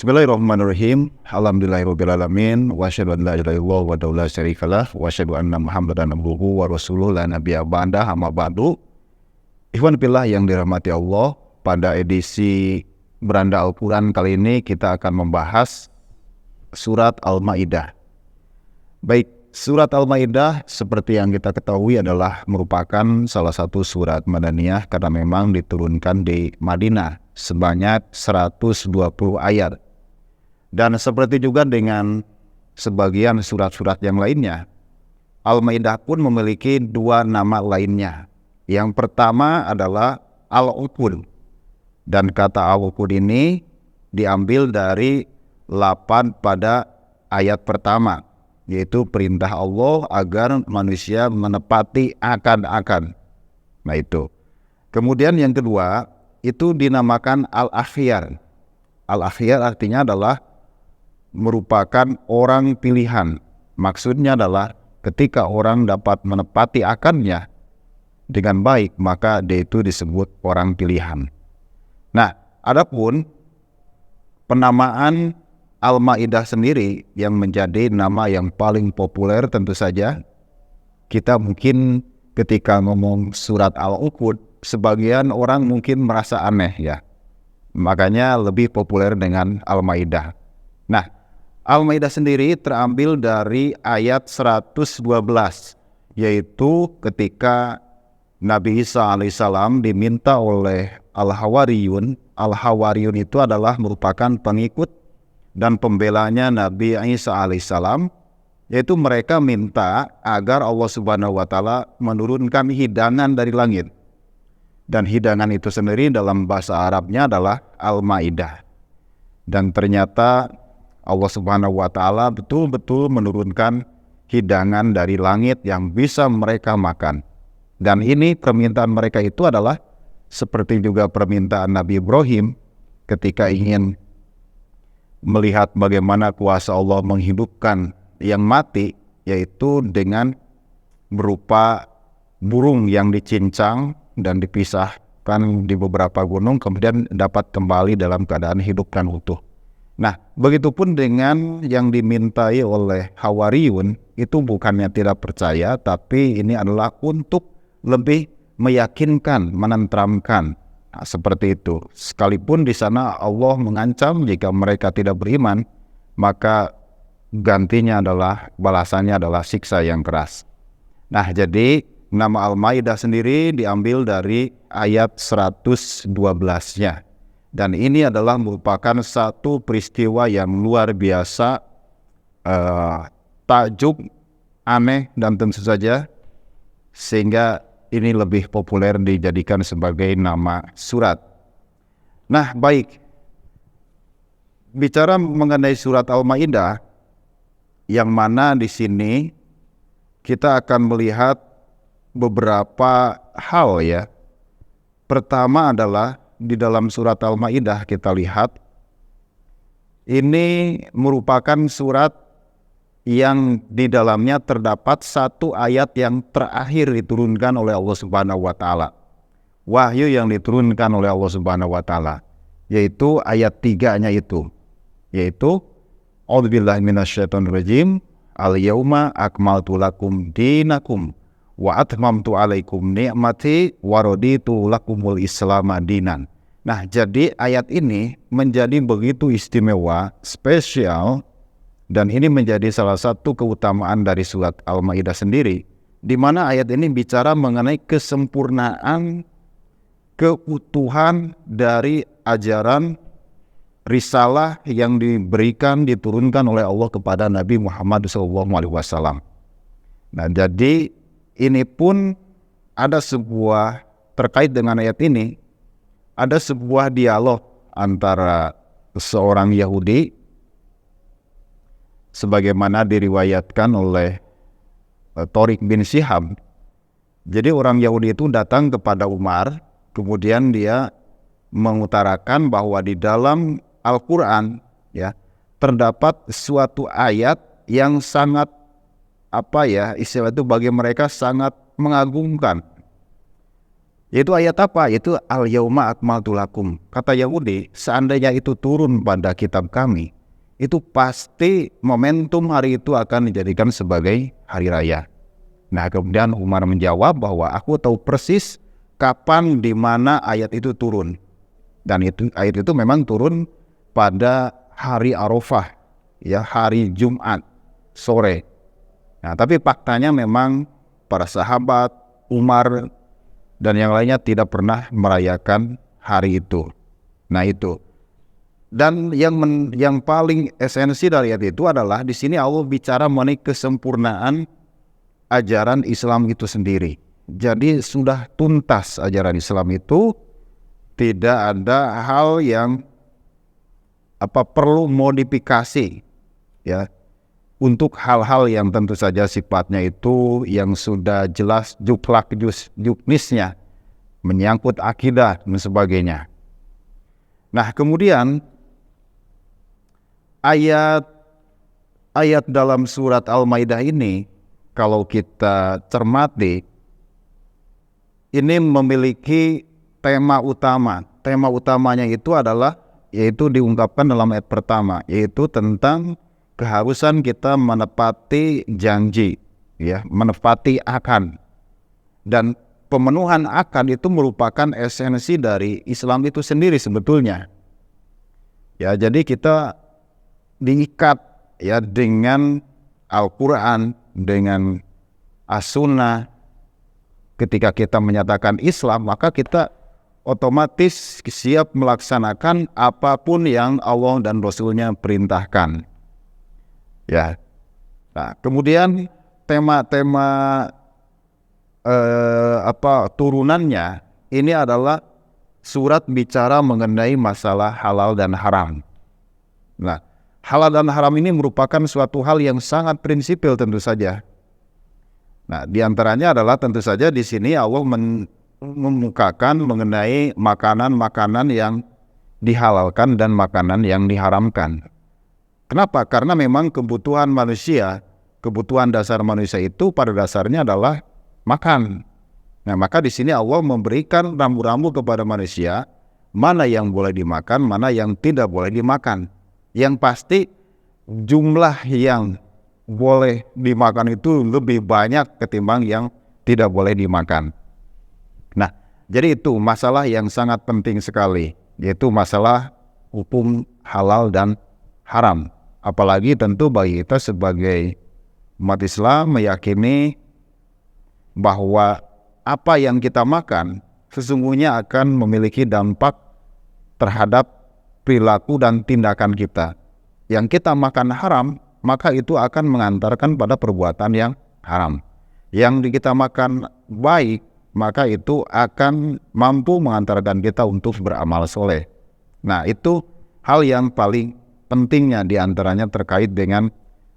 Bismillahirrahmanirrahim. Alhamdulillahirrahmanirrahim. Wa asyhadu an la ilaha illallah wa la syarikalah. Wa asyhadu anna Muhammadan abduhu wa rasuluhu la nabiyya ba'dah amma ba'du. Ikhwan fillah yang dirahmati Allah, pada edisi Beranda Al-Quran kali ini kita akan membahas surat Al-Maidah. Baik, surat Al-Maidah seperti yang kita ketahui adalah merupakan salah satu surat Madaniyah karena memang diturunkan di Madinah sebanyak 120 ayat. Dan seperti juga dengan sebagian surat-surat yang lainnya, Al-Maidah pun memiliki dua nama lainnya. Yang pertama adalah Al-Uqud. Dan kata Al-Uqud ini diambil dari 8 pada ayat pertama, yaitu perintah Allah agar manusia menepati akan-akan. Nah itu. Kemudian yang kedua, itu dinamakan Al-Akhyar. Al-Akhyar artinya adalah merupakan orang pilihan. Maksudnya adalah ketika orang dapat menepati akannya dengan baik, maka dia itu disebut orang pilihan. Nah, adapun penamaan Al-Maidah sendiri yang menjadi nama yang paling populer, tentu saja kita mungkin ketika ngomong surat Al-Uqud, sebagian orang mungkin merasa aneh ya. Makanya lebih populer dengan Al-Maidah. Nah, Al-Maidah sendiri terambil dari ayat 112, yaitu ketika Nabi Isa alaihissalam diminta oleh Al-Hawariyun. Al-Hawariyun itu adalah merupakan pengikut dan pembelanya Nabi Isa alaihissalam, yaitu mereka minta agar Allah Subhanahu wa Ta'ala menurunkan hidangan dari langit. Dan hidangan itu sendiri dalam bahasa Arabnya adalah Al-Maidah. Dan ternyata Allah Subhanahu wa Ta'ala betul-betul menurunkan hidangan dari langit yang bisa mereka makan. Dan ini permintaan mereka itu adalah seperti juga permintaan Nabi Ibrahim ketika ingin melihat bagaimana kuasa Allah menghidupkan yang mati, yaitu dengan berupa burung yang dicincang dan dipisahkan di beberapa gunung, kemudian dapat kembali dalam keadaan hidup dan utuh. Nah, begitupun dengan yang dimintai oleh Hawariyun, itu bukannya tidak percaya, tapi ini adalah untuk lebih meyakinkan, menenteramkan. Nah, seperti itu. Sekalipun di sana Allah mengancam jika mereka tidak beriman, maka gantinya adalah, balasannya adalah siksa yang keras. Nah, jadi nama Al-Maidah sendiri diambil dari ayat 112-nya. Dan ini adalah merupakan satu peristiwa yang luar biasa, takjub, aneh, dan tentu saja sehingga ini lebih populer dijadikan sebagai nama surat. Nah, baik. Bicara mengenai surat Al-Maidah, yang mana di sini kita akan melihat beberapa hal ya. Pertama adalah di dalam surat Al-Maidah kita lihat ini merupakan surat yang di dalamnya terdapat satu ayat yang terakhir diturunkan oleh Allah Subhanahu wa Ta'ala. Wahyu yang diturunkan oleh Allah Subhanahu wa Ta'ala, yaitu ayat 3-nya itu, yaitu A'udzubillahi minasyaitonirrajim, al-yauma akmaltu lakum dinakum wa atmamtu alaikum ni'mati wa raditu lakumul Islam dinan. Nah, jadi ayat ini menjadi begitu istimewa, spesial, dan ini menjadi salah satu keutamaan dari surat Al-Maidah sendiri, di mana ayat ini bicara mengenai kesempurnaan, keutuhan dari ajaran risalah yang diberikan, diturunkan oleh Allah kepada Nabi Muhammad SAW. Nah, jadi ini pun ada sebuah, terkait dengan ayat ini, ada sebuah dialog antara seorang Yahudi, sebagaimana diriwayatkan oleh Thoriq bin Syihab. Jadi orang Yahudi itu datang kepada Umar, kemudian dia mengutarakan bahwa di dalam Al-Quran ya terdapat suatu ayat yang sangat istilah itu bagi mereka sangat mengagumkan. Yaitu ayat apa? Yaitu al-yauma akmaltu lakum. Kata Yahudi, seandainya itu turun pada kitab kami, itu pasti momentum hari itu akan dijadikan sebagai hari raya. Nah, kemudian Umar menjawab bahwa aku tahu persis kapan di mana ayat itu turun. Dan ayat itu memang turun pada hari Arafah, ya, hari Jumat sore. Nah, tapi faktanya memang para sahabat, Umar dan yang lainnya tidak pernah merayakan hari itu. Nah, itu. Dan yang paling esensi dari ayat itu adalah di sini Allah bicara mengenai kesempurnaan ajaran Islam itu sendiri. Jadi sudah tuntas ajaran Islam itu, tidak ada hal yang perlu modifikasi, ya, untuk hal-hal yang tentu saja sifatnya itu yang sudah jelas juklak juknisnya, menyangkut akidah dan sebagainya. Nah, kemudian ayat dalam surat Al-Maidah ini, kalau kita cermati, ini memiliki tema utama. Tema utamanya itu adalah, yaitu diungkapkan dalam ayat pertama, yaitu tentang keharusan kita menepati janji, ya, menepati akad. Dan pemenuhan akad itu merupakan esensi dari Islam itu sendiri sebetulnya. Ya, jadi kita diikat, ya, dengan Al-Quran, dengan As-Sunnah. Ketika kita menyatakan Islam, maka kita otomatis siap melaksanakan apapun yang Allah dan Rasul-Nya perintahkan. Ya. Nah, kemudian tema-tema turunannya ini adalah surat bicara mengenai masalah halal dan haram. Nah, halal dan haram ini merupakan suatu hal yang sangat prinsipil tentu saja. Nah, diantaranya adalah tentu saja di sini Allah memukakan mengenai makanan-makanan yang dihalalkan dan makanan yang diharamkan. Kenapa? Karena memang kebutuhan manusia, kebutuhan dasar manusia itu pada dasarnya adalah makan. Nah, maka di sini Allah memberikan rambu-rambu kepada manusia, mana yang boleh dimakan, mana yang tidak boleh dimakan. Yang pasti jumlah yang boleh dimakan itu lebih banyak ketimbang yang tidak boleh dimakan. Nah, jadi itu masalah yang sangat penting sekali, yaitu masalah hukum halal dan haram. Apalagi tentu bagi kita sebagai umat Islam meyakini bahwa apa yang kita makan sesungguhnya akan memiliki dampak terhadap perilaku dan tindakan kita. Yang kita makan haram, maka itu akan mengantarkan pada perbuatan yang haram. Yang kita makan baik, maka itu akan mampu mengantarkan kita untuk beramal soleh. Nah, itu hal yang paling pentingnya diantaranya terkait dengan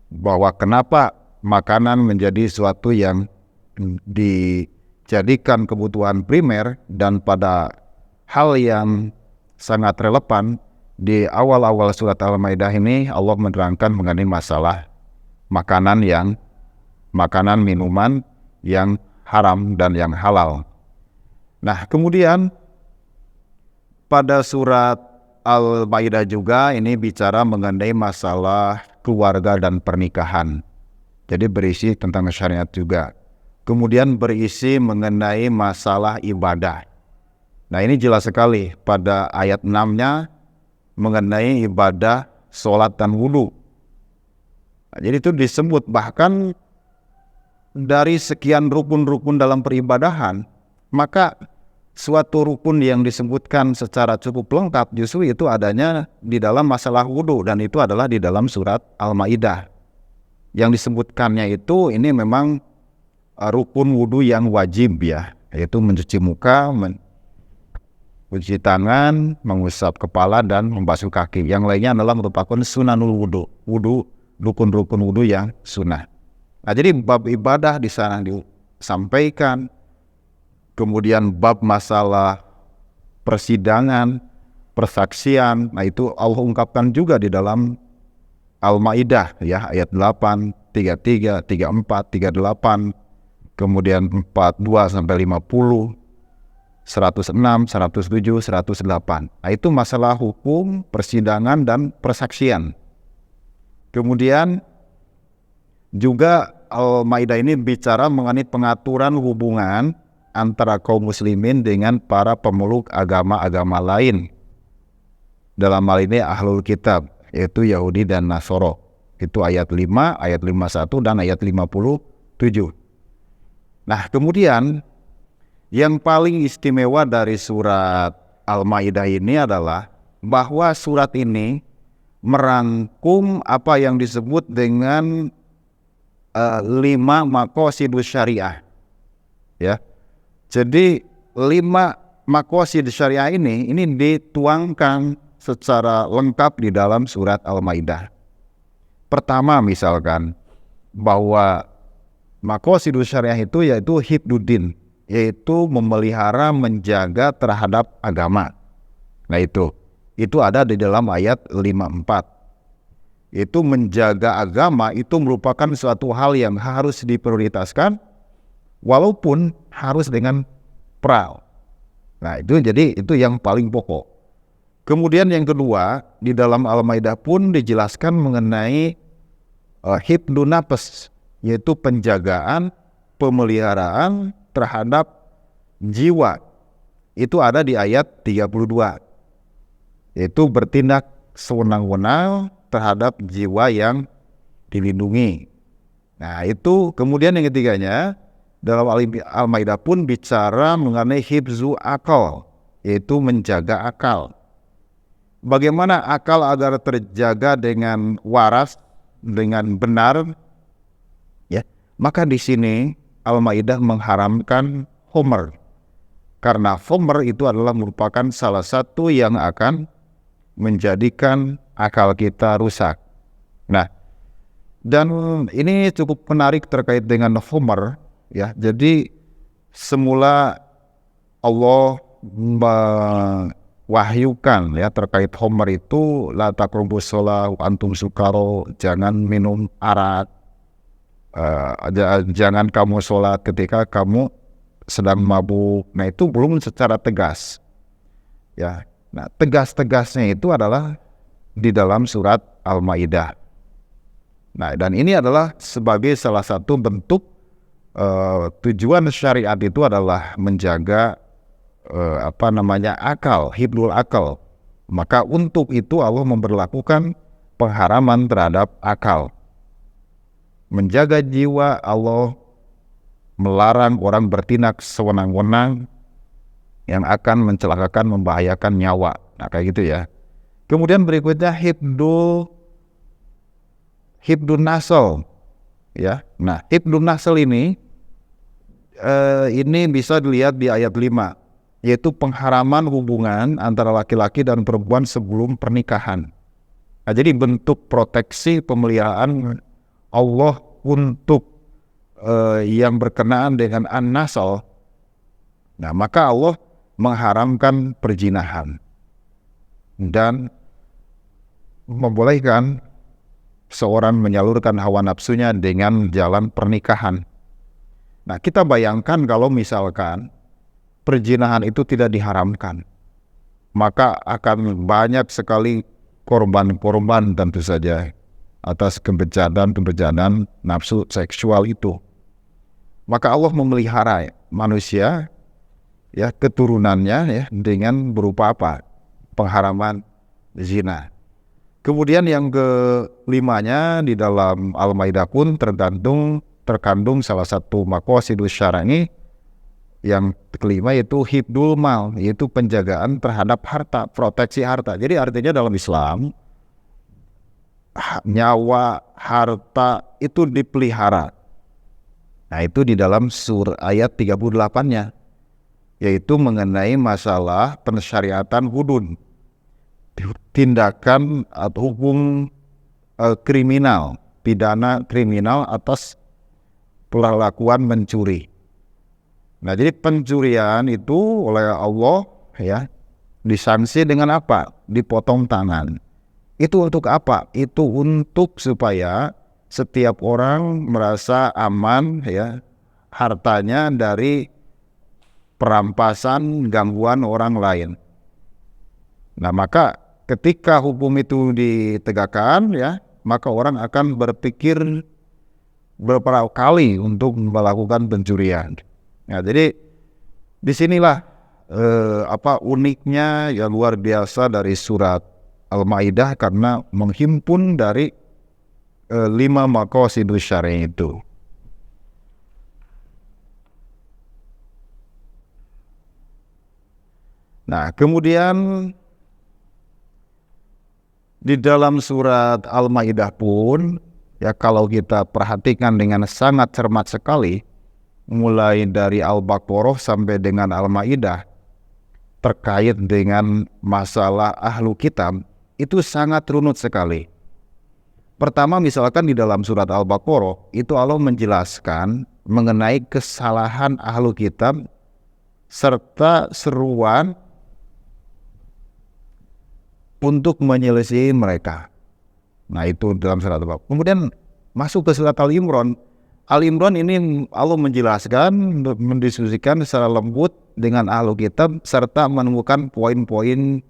bahwa kenapa makanan menjadi suatu yang dijadikan kebutuhan primer, dan pada hal yang sangat relevan di awal-awal surat Al-Maidah ini Allah menerangkan mengenai masalah makanan minuman yang haram dan yang halal. Nah, kemudian pada surat Al-Maidah juga ini bicara mengenai masalah keluarga dan pernikahan. Jadi berisi tentang syariat juga. Kemudian berisi mengenai masalah ibadah. Nah, ini jelas sekali pada ayat 6-nya mengenai ibadah, sholat dan wudu. Nah, jadi itu disebut bahkan dari sekian rukun-rukun dalam peribadahan, maka suatu rukun yang disebutkan secara cukup lengkap justru itu adanya di dalam masalah wudu, dan itu adalah di dalam surat Al-Maidah. Yang disebutkannya itu ini memang rukun wudu yang wajib, ya, yaitu mencuci muka, mencuci tangan, mengusap kepala dan membasuh kaki. Yang lainnya adalah merupakan sunanul wudu, rukun-rukun wudu yang sunnah. Nah, jadi bab ibadah di sana disampaikan. Kemudian bab masalah persidangan, persaksian, nah itu Allah ungkapkan juga di dalam Al-Maidah, ya, ayat 8, 33, 34, 38, kemudian 42 sampai 50. 106, 107, 108. Nah, itu masalah hukum, persidangan, dan persaksian. Kemudian juga Al-Maidah ini bicara mengenai pengaturan hubungan antara kaum muslimin dengan para pemeluk agama-agama lain. Dalam hal ini ahlul kitab, yaitu Yahudi dan Nasoro. Itu ayat 5, ayat 51, dan ayat 57. Nah, kemudian yang paling istimewa dari surat Al-Maidah ini adalah bahwa surat ini merangkum apa yang disebut dengan 5 maqasidus syariah. Ya. Jadi 5 maqasid syariah ini dituangkan secara lengkap di dalam surat Al-Maidah. Pertama misalkan bahwa maqasidus syariah itu yaitu hifduddin, yaitu memelihara, menjaga terhadap agama. Nah itu ada di dalam ayat 54. Itu menjaga agama itu merupakan suatu hal yang harus diprioritaskan walaupun harus dengan perang. Nah itu yang paling pokok. Kemudian yang kedua, di dalam Al-Maidah pun dijelaskan mengenai hifdun nafs, yaitu penjagaan, pemeliharaan terhadap jiwa. Itu ada di ayat 32. Yaitu bertindak sewenang-wenang terhadap jiwa yang dilindungi. Nah itu kemudian yang ketiganya, dalam Al-Maidah pun bicara mengenai hifzu akal, yaitu menjaga akal. Bagaimana akal agar terjaga dengan waras, dengan benar, ya. Maka di sini Al-Maidah mengharamkan homer, karena homer itu adalah merupakan salah satu yang akan menjadikan akal kita rusak. Nah, dan ini cukup menarik terkait dengan homer, ya. Jadi semula Allah wahyukan ya terkait homer itu, la taqrabus shalah wa antum sukaro, jangan minum arak, jangan kamu sholat ketika kamu sedang mabuk. Nah itu belum secara tegas ya. Nah tegas-tegasnya itu adalah di dalam surat Al-Maidah. Nah dan ini adalah sebagai salah satu bentuk tujuan syariat itu adalah menjaga akal, hifdzul akal. Maka untuk itu Allah memberlakukan pengharaman terhadap akal. Menjaga jiwa, Allah melarang orang bertindak sewenang-wenang yang akan mencelakakan, membahayakan nyawa. Nah kayak gitu ya. Kemudian berikutnya hifdun nasl, ya. Nah hifdun nasl ini bisa dilihat di ayat 5, yaitu pengharaman hubungan antara laki-laki dan perempuan sebelum pernikahan. Nah, jadi bentuk proteksi pemeliharaan Allah untuk yang berkenaan dengan an-nasl. Nah maka Allah mengharamkan perzinahan dan membolehkan seorang menyalurkan hawa nafsunya dengan jalan pernikahan. Nah kita bayangkan kalau misalkan perzinahan itu tidak diharamkan, maka akan banyak sekali korban-korban tentu saja atas kebencian nafsu seksual itu. Maka Allah memelihara manusia, ya, keturunannya ya, dengan berupa apa? Pengharaman zina. Kemudian yang kelimanya di dalam Al-Maidah pun terkandung salah satu maqasidus syar'i. Yang kelima yaitu hifdzul mal, yaitu penjagaan terhadap harta, proteksi harta. Jadi artinya dalam Islam nyawa, harta itu dipelihara. Nah itu di dalam ayat 38-nya, yaitu mengenai masalah pensyariatan hudud, tindakan atau hukum kriminal, pidana kriminal atas perlakuan mencuri. Nah jadi pencurian itu oleh Allah ya disanksi dengan apa? Dipotong tangan. Itu untuk apa? Itu untuk supaya setiap orang merasa aman ya hartanya dari perampasan, gangguan orang lain. Nah, maka ketika hukum itu ditegakkan, ya, maka orang akan berpikir beberapa kali untuk melakukan pencurian. Nah, jadi disinilah uniknya yang luar biasa dari surat Al-Maidah, karena menghimpun dari 5 maqasidus syar'i itu. Nah, kemudian di dalam surat Al-Maidah pun, ya, kalau kita perhatikan dengan sangat cermat sekali, mulai dari Al-Baqarah sampai dengan Al-Maidah, terkait dengan masalah ahlu kitab, itu sangat runut sekali. Pertama, misalkan di dalam surat Al-Baqarah, itu Allah menjelaskan mengenai kesalahan ahlu kitab, serta seruan untuk menyelesaikan mereka. Nah, itu dalam surat Al-Baqarah. Kemudian masuk ke surat Al-Imran. Al-Imran ini Allah menjelaskan, mendiskusikan secara lembut dengan ahlu kitab, serta menemukan poin-poin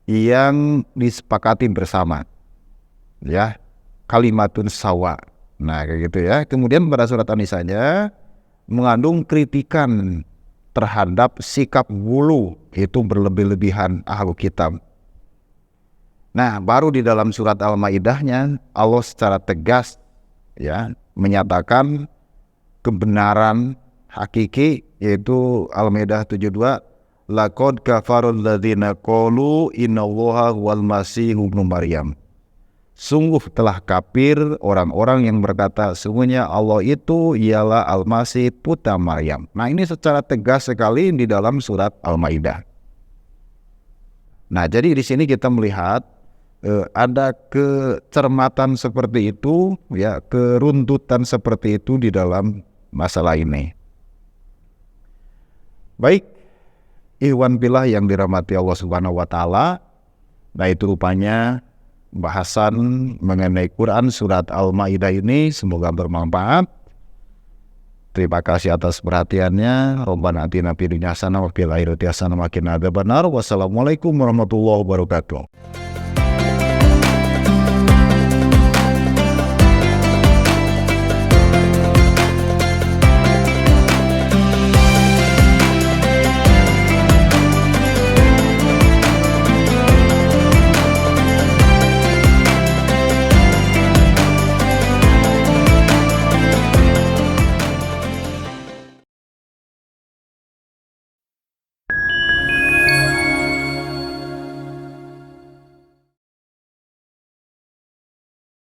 yang disepakati bersama, ya, kalimatun sawa. Nah, kayak gitu ya. Kemudian pada surat An-Nisanya mengandung kritikan terhadap sikap gulu, itu berlebih-lebihan ahlu kitab. Nah, baru di dalam surat Al-Maidahnya Allah secara tegas, ya, menyatakan kebenaran hakiki, yaitu Al-Maidah 72, laqad kafarul ladzina qalu innallaha huwal masihu ibnu Maryam. Sungguh telah kafir orang-orang yang berkata sungguhnya Allah itu ialah Al-Masih putra Maryam. Nah, ini secara tegas sekali di dalam surat Al-Maidah. Nah, jadi di sini kita melihat ada kecermatan seperti itu, ya, keruntutan seperti itu di dalam masalah ini. Baik, ikhwan fillah yang dirahmati Allah Subhanahu wa taala. Nah, itu rupanya bahasan mengenai Quran surat Al-Maidah ini, semoga bermanfaat. Terima kasih atas perhatiannya. Rabbana atina fid dunya hasanah wa fil akhirati hasanah wa qina adzabannar. Wassalamualaikum warahmatullahi wabarakatuh.